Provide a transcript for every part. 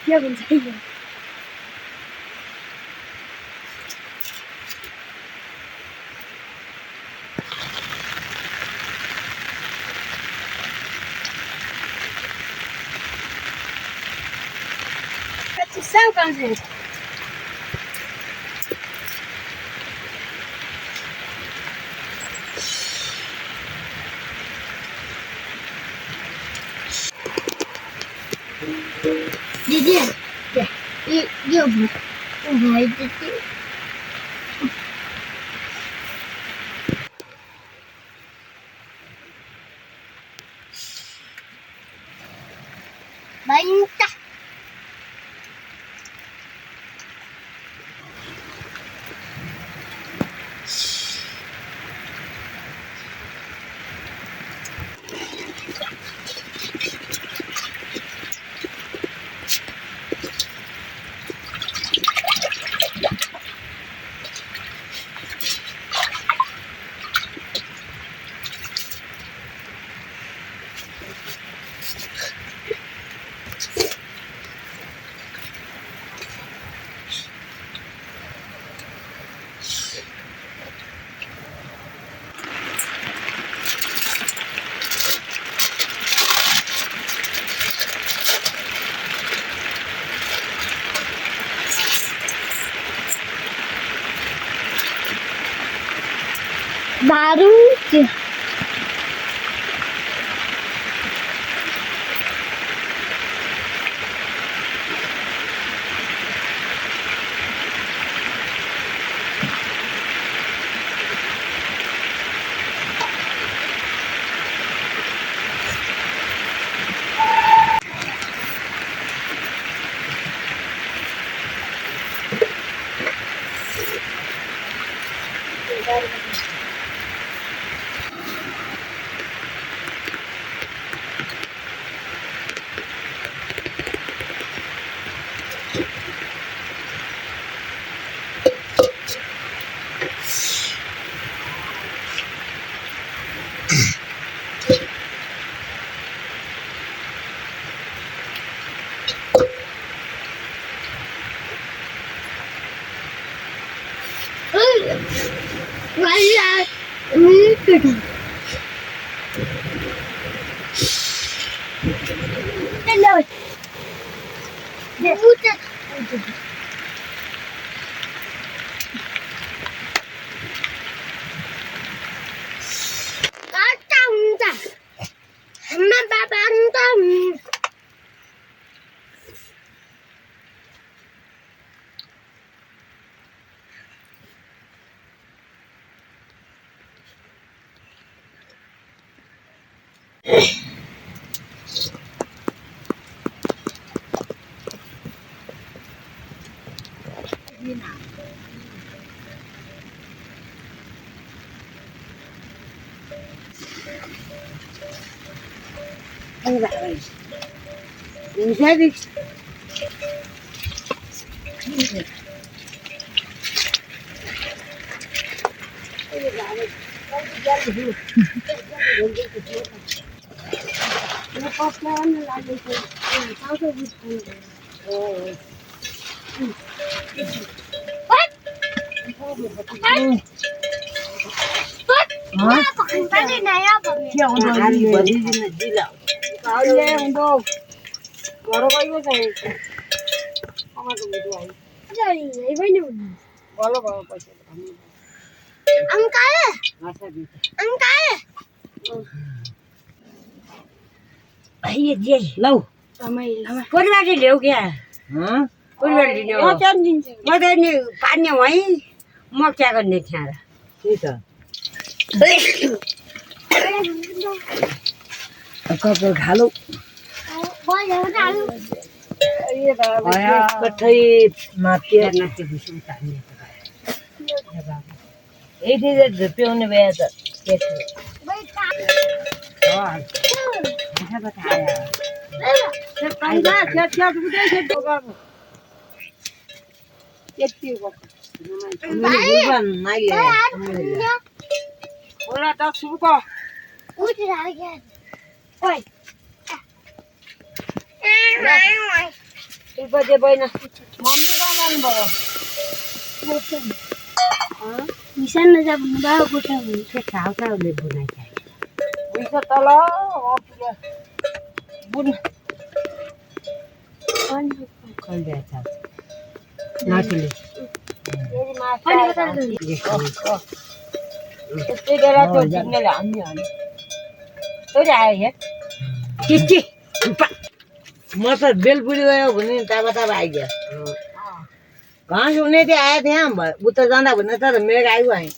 के भन्छ यो sao con gì đi đi đi đi đi đi bánh ta baru anh bảo rồi mình sẽ đi nó có plan là gì thì sao tôi đi cái gì này á chiều rồi bẩn đi lạo cái gì không đâu gọi cái gì không ăn được rồi cái gì vậy với nhau gọi nó ăn cái ấy gì lâu có ra đi liệu kìa hả có ra đi liệu mà đây này pan nhau ấy mà cha còn đi theo thế sao có cái khalo कठै माथि नाति भुसुम तान्ने एठी जे पिउने भए त के हो आहा बताया से पंगा छ्या गुदे छे बाबु यति हो भगवान माइले होला त सुको उठ राख्या ओइ बजे बैन मम्मी कहाँ जानुभयो निशान नजा भन्नुभयो गोठा हुन्छ छाउले बुनाइसक्यो उइस तल बुन कहिले छ नातिले त्यस्तै बेला त्यो झिङ्गेले हान्ने हाल्यो तैँले आयो हेर के म त बेलपुरी गयो भने ताबा आइगयो घाँस हुने थियो आएको थिएँ उता जाँदा भने तर मेरो आइगयो आएँ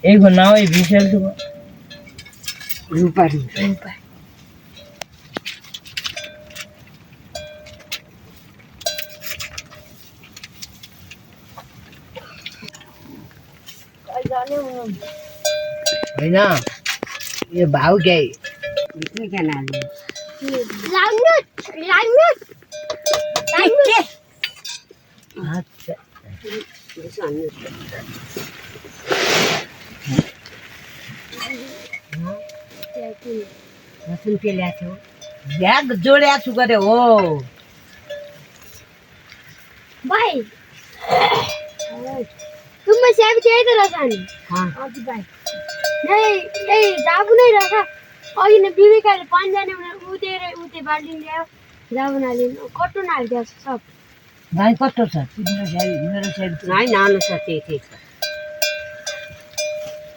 एक नाव है विशाल तो रूपा रूपा होइन यो भाउ क्या भित्रै क्या नाल्ने अच्छा लसुन के ल्याएको थियो ब्याग जोड्या छु गरे हो भाइ तुम से अभी चाहिए तो रखा नहीं हाँ आज भाई नहीं जाबु नहीं रखा और ये बीवी का पानी जाने में उते बाल्टी लिया जाबु ना ले कट्टो ना दिया सब भाइ कस्तो छ तिम्रो साइड मेरो साइड नाइ नानो छ त्यही छ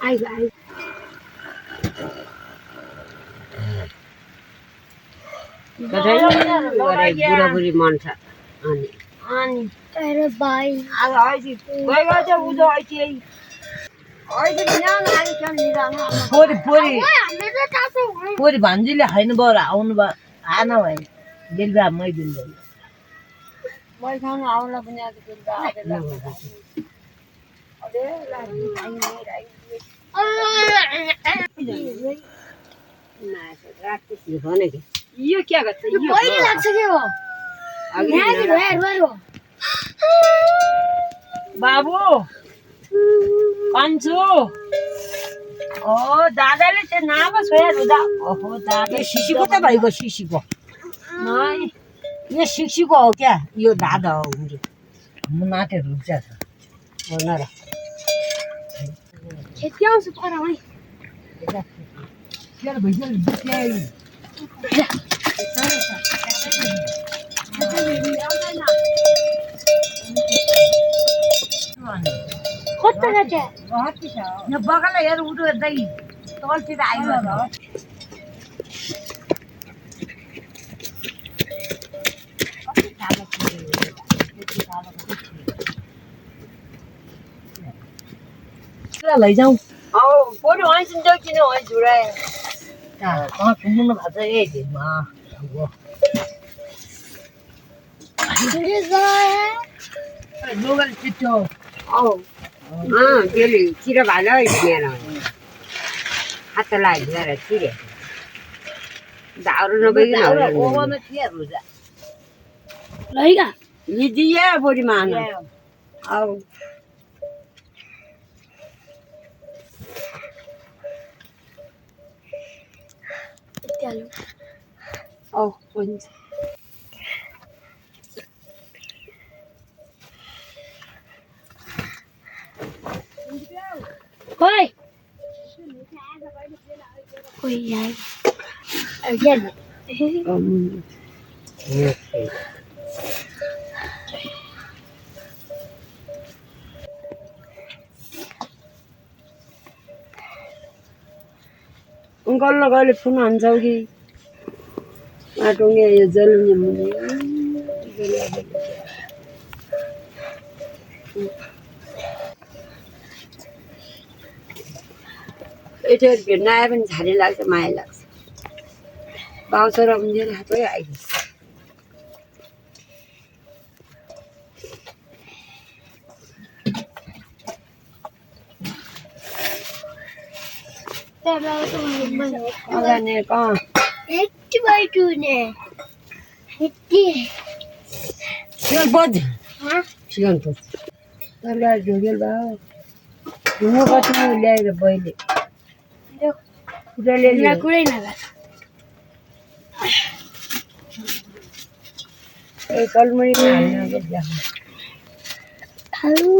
आई बुढाबुढी मन छ अनि अरे भाइ आज अहिले गयो चाहिँ उजो अहिले अहिले न्यानो आइ छ नि रानो पोरी भान्जीले हैन बरु आउनु भयो आएन भए बेलुका मै दिन्दैन मै खानु आउला पनि आज बेलुका यो क्या गर्छ यो पहिले लाग्छ के हो बाबु कान्छु ओ दादाले चाहिँ नापा छोया रुदा ओहो दादा सिसीको त भइगयो सिसीको यो सिसीको हो क्या यो दादा हो उनले म नाटे रुचा छ हो न र खेती आउँछ पर है के भइसक्यो दुख्याइ कस्तो छ यहाँ बगाल हेर उठो हेर्दै तलतिर आइगयो लैजाउँ पोरी वहीँसिन जाऊ किन वहीँ झुराए सुन्नु भएको छ ए घिरमा लोगल छिटो त्यसले चिरो भालो हिँडेर हात लागेर चिरे धाउरो नभइकन ओभरमा चियाहरू लैगा दिए बोरी मान औ चलो औ हुन्छ Oi! Oi, ai. Again. गल्ल गल्ले फोन हान्छौ कि माटोङ्गे यो जल्ने मुनि यति भेट्न आए पनि झाडी लाग्छ माया लाग्छ बाउ छोरा उनीहरू हातै आइदिन्छ अगाने कहाँ यति बैठुने यति सिगन पद सिगन पद तरकारी ढोगेल भयो घुम्नु कति ल्याएर बहिले कुराले कुरै नगर कलमरी हाल्नु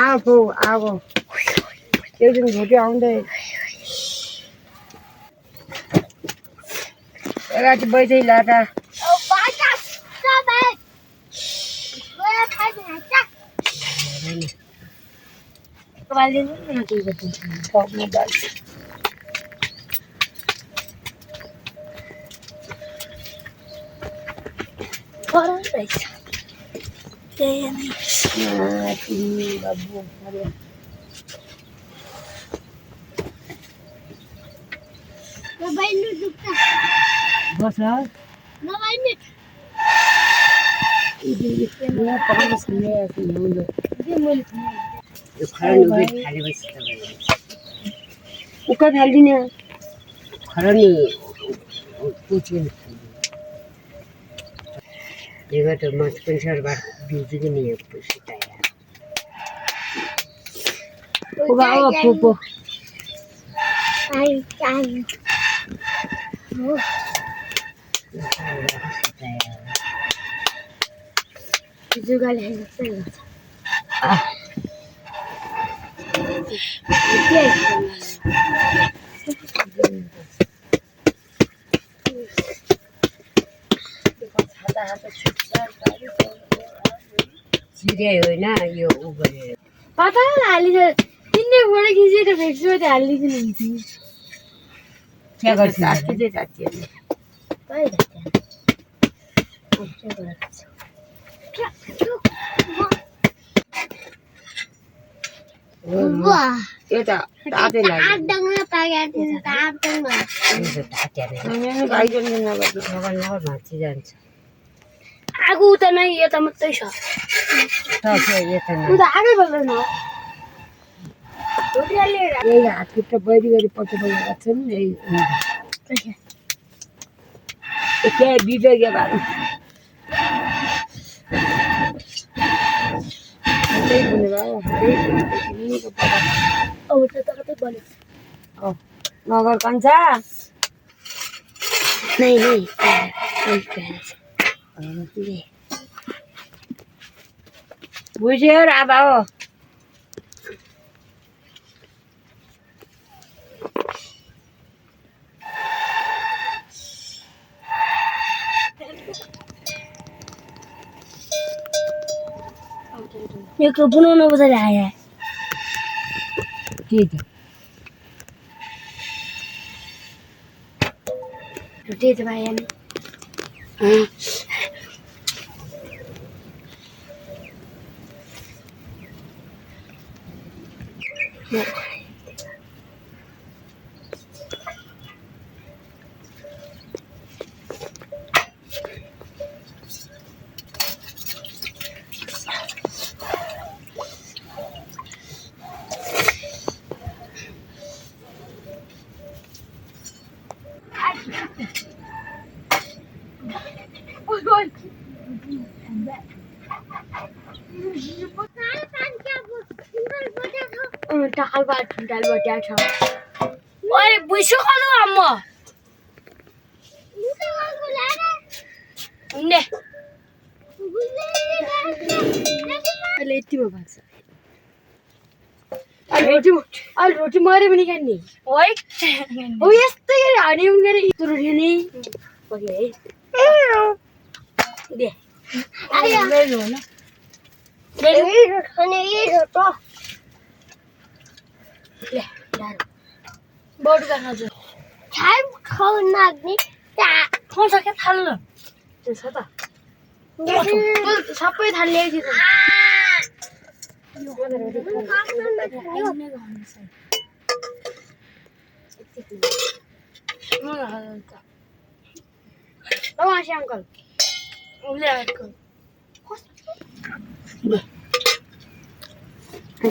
आगो आगो एकदिन भोटे आउँदै एगाटी बैठै लाटा बस उका थालिदिने खरानी पुछिन ये तो मत कंसर्वा बिजुली नहीं है पुछता है उगा ओ पोपो आई हो जुगाल है सिधै होइन यो उ गरेर पता हालिदिन्छ किन्ने फोटो खिचेर फेक्छु त हालिदिनु हुन्छ क्या गर्छ साथी चाहिँ साथी यो त तातै लाग्यो भाँची जान्छ आगो उता नै यता मात्रै छ उता आगै बोल्दैन यही हात खुट्टा बहिरी गरी पट्टो बोलेको छ नि यही बिजोग्य भयो त्यही बोल्नु भयो नगर कान्छा नै बुझ्यो र अब हो यो बनाउनु बजारे आयो के त त्यही त भाइ नि डाल बट्या छ ओए बुइसो खानु अम्मा ने अहिले यति भयो भाग्छ अहिले रोटी मरे पनि खाने ओइ ओ यस्तै हानी उनीहरू यस्तो रोटी नि ओके दे आया मेरो हो न मेरो खाने यही हो त ले बोर्ड गर्न जो खाइ खाउ नाग्ने ता खाउँछ के थाल्नु त्यसो त तँ सबै थाल ल्याइदिनु नमासे अङ्कल उसले अङ्कल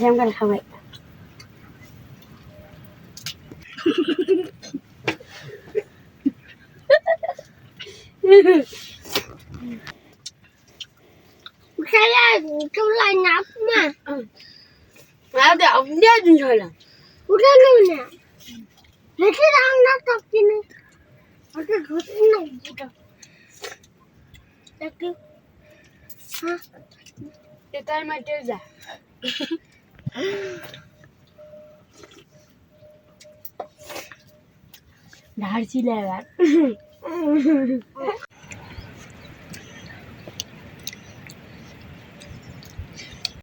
अङ्कल खाऊ Saya cula nyapnya. ada dia jualan Udah nuna. Lagi orang tak ini. Ada gusin lagi. Lagi. Hah? Kita mati aja. Dah sih lewat.